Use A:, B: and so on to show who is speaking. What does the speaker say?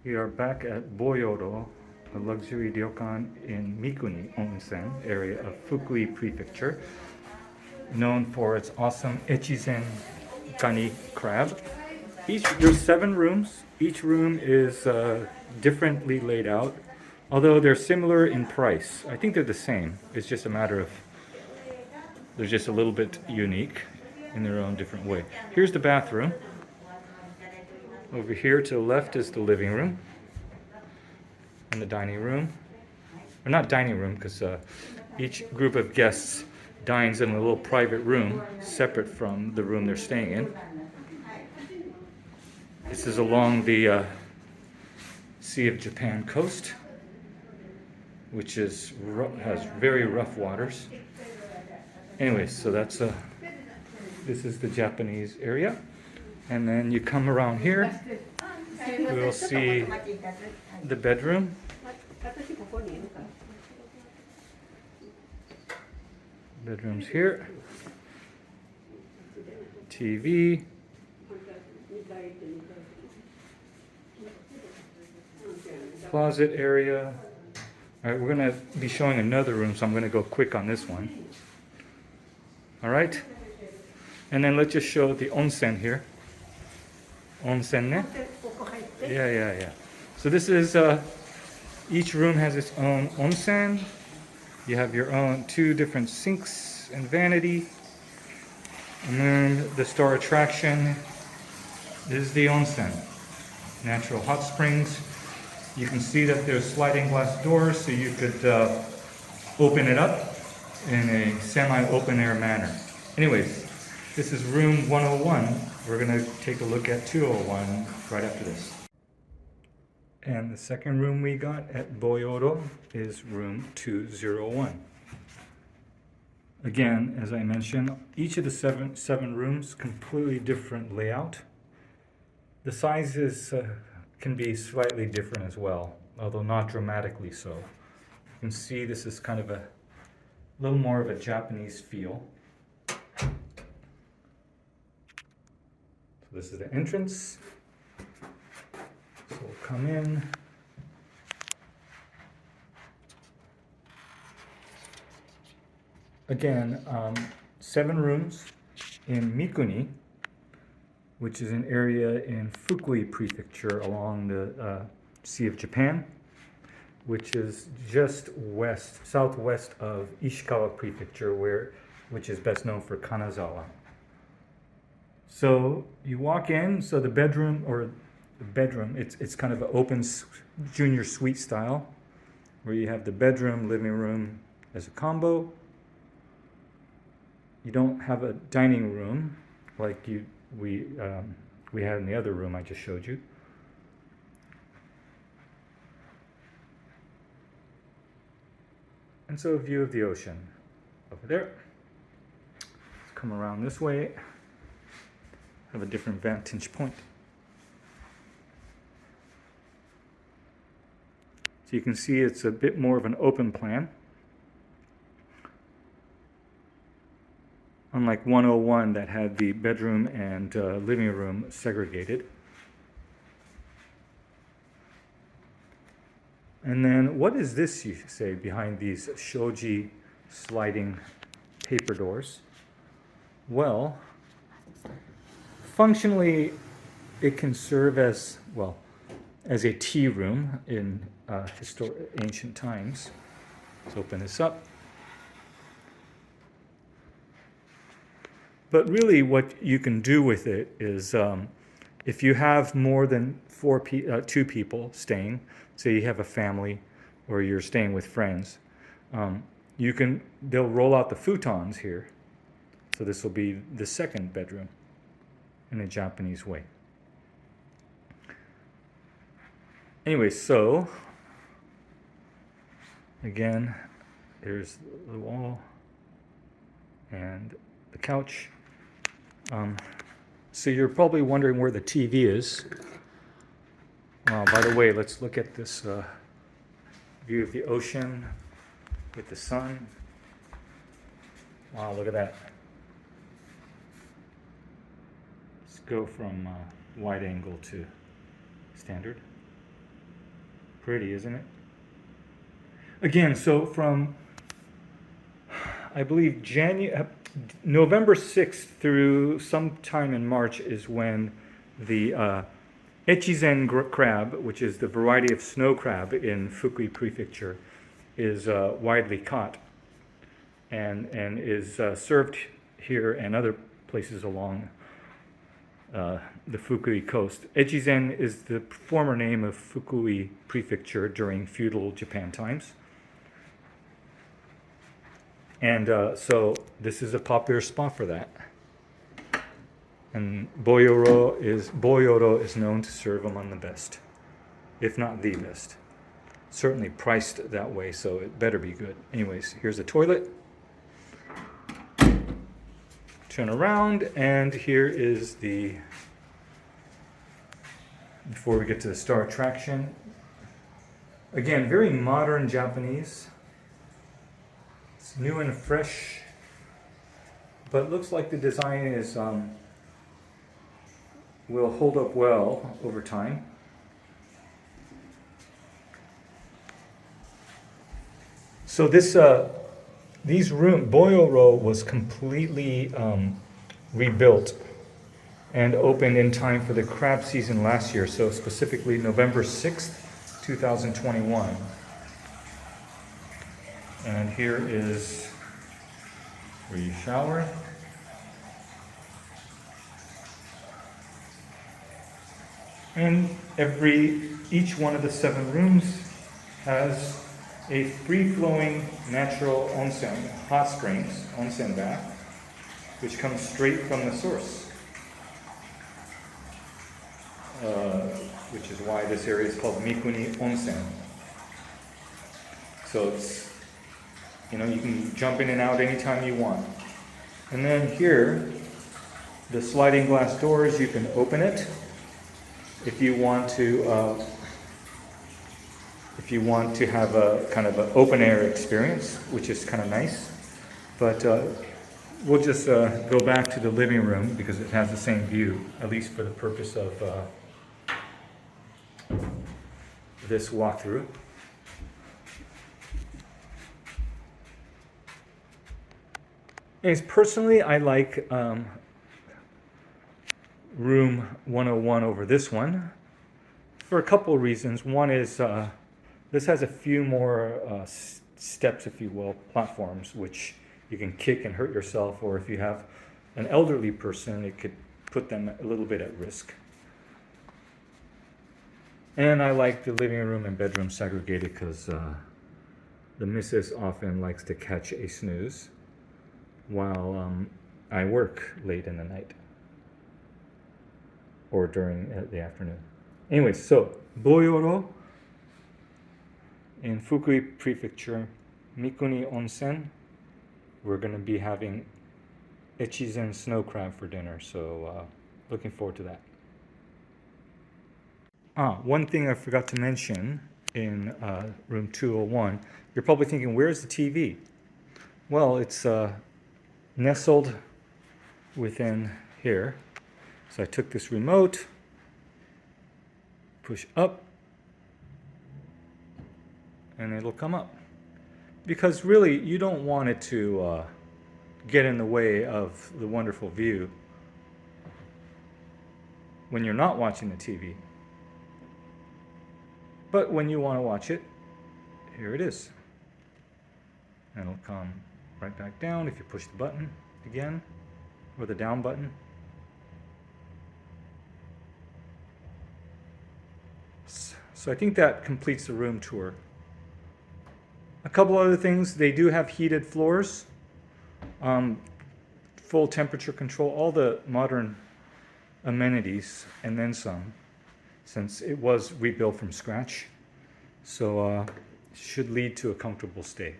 A: We are back at Bouyourou, a luxury ryokan in Mikuni onsen area of Fukui prefecture, known for its awesome echizen kani crab. There's 7 rooms. Each room is differently laid out, although they're similar in price. I think they're the same. It's just a matter of they're just a little bit unique in their own different way. Here's the bathroom. Over here to the left is the living room and the dining room. Or not dining room, because each group of guests dines in a little private room separate from the room they're staying in. This is along the Sea of Japan coast, which has very rough waters. Anyways, so that's this is the Japanese area. And then you come around here, we'll see the bedroom. Bedroom's here. TV. Closet area. Alright, we're going to be showing another room, so I'm going to go quick on this one. Alright? And then let's just show the onsen here. Onsen ne? Yeah. So this is, each room has its own onsen. You have your own 2 different sinks and vanity. And then the star attraction is the onsen. Natural hot springs. You can see that there's sliding glass doors, so you could open it up in a semi-open air manner. Anyways, this is room 101. We're going to take a look at 201 right after this. And the second room we got at Bouyourou is room 201. Again, as I mentioned, each of the seven rooms completely different layout. The sizes can be slightly different as well, although not dramatically so. You can see this is kind of a little more of a Japanese feel. So this is the entrance. So we'll come in. Again, 7 rooms in Mikuni, which is an area in Fukui prefecture along the Sea of Japan, which is just southwest of Ishikawa prefecture, which is best known for Kanazawa. So you walk in, so the bedroom, it's kind of an open junior suite style, where you have the bedroom, living room as a combo. You don't have a dining room like we had in the other room I just showed you. And so a view of the ocean over there. Let's come around this way. Have a different vantage point. So you can see it's a bit more of an open plan. Unlike 101 that had the bedroom and living room segregated. And then what is this, you say, behind these shoji sliding paper doors? Well, functionally it can serve as a tea room in ancient times. Let's open this up. But really what you can do with it is if you have more than 2 people staying, say you have a family or you're staying with friends, they'll roll out the futons here. So this will be the second bedroom in a Japanese way. Anyway, so again, there's the wall and the couch. So you're probably wondering where the TV is. By the way, let's look at this view of the ocean with the sun. Wow, look at that. Let's go from wide angle to standard. Pretty, isn't it? Again, so from, I believe, November 6th through sometime in March is when the Echizen crab, which is the variety of snow crab in Fukui Prefecture, is widely caught and is served here and other places along the Fukui coast. Echizen is the former name of Fukui Prefecture during feudal Japan times. And so this is a popular spot for that. And Bouyourou is known to serve among the best, if not the best. Certainly priced that way, so it better be good. Anyways, here's the toilet. Turn around, and here is the, before we get to the star attraction, again, very modern Japanese. It's new and fresh, but it looks like the design is will hold up well over time. So these Bouyourou was completely rebuilt and opened in time for the crab season last year, so specifically November 6th, 2021. And here is where you shower. And each one of the 7 rooms has a free-flowing natural onsen, hot springs, onsen bath, which comes straight from the source. Which is why this area is called Mikuni Onsen. So it's, you can jump in and out anytime you want. And then here, the sliding glass doors, you can open it if you want to have a kind of an open air experience, which is kind of nice. But we'll just go back to the living room because it has the same view, at least for the purpose of this walkthrough. And personally, I like room 101 over this one for a couple of reasons. One is this has a few more steps, if you will, platforms, which you can kick and hurt yourself, or if you have an elderly person, it could put them a little bit at risk. And I like the living room and bedroom segregated because the missus often likes to catch a snooze while I work late in the night or during the afternoon. Anyways, so Bouyourou in Fukui Prefecture, Mikuni Onsen. We're going to be having Echizen snow crab for dinner, so looking forward to that. One thing I forgot to mention in room 201, you're probably thinking, where's the TV? Well, it's nestled within here. So I took this remote, push up, and it'll come up. Because really, you don't want it to get in the way of the wonderful view when you're not watching the TV. But when you want to watch it, here it is. And it'll come right back down if you push the button again, or the down button. So I think that completes the room tour. A couple other things, they do have heated floors, full temperature control, all the modern amenities, and then some, since it was rebuilt from scratch. So should lead to a comfortable stay.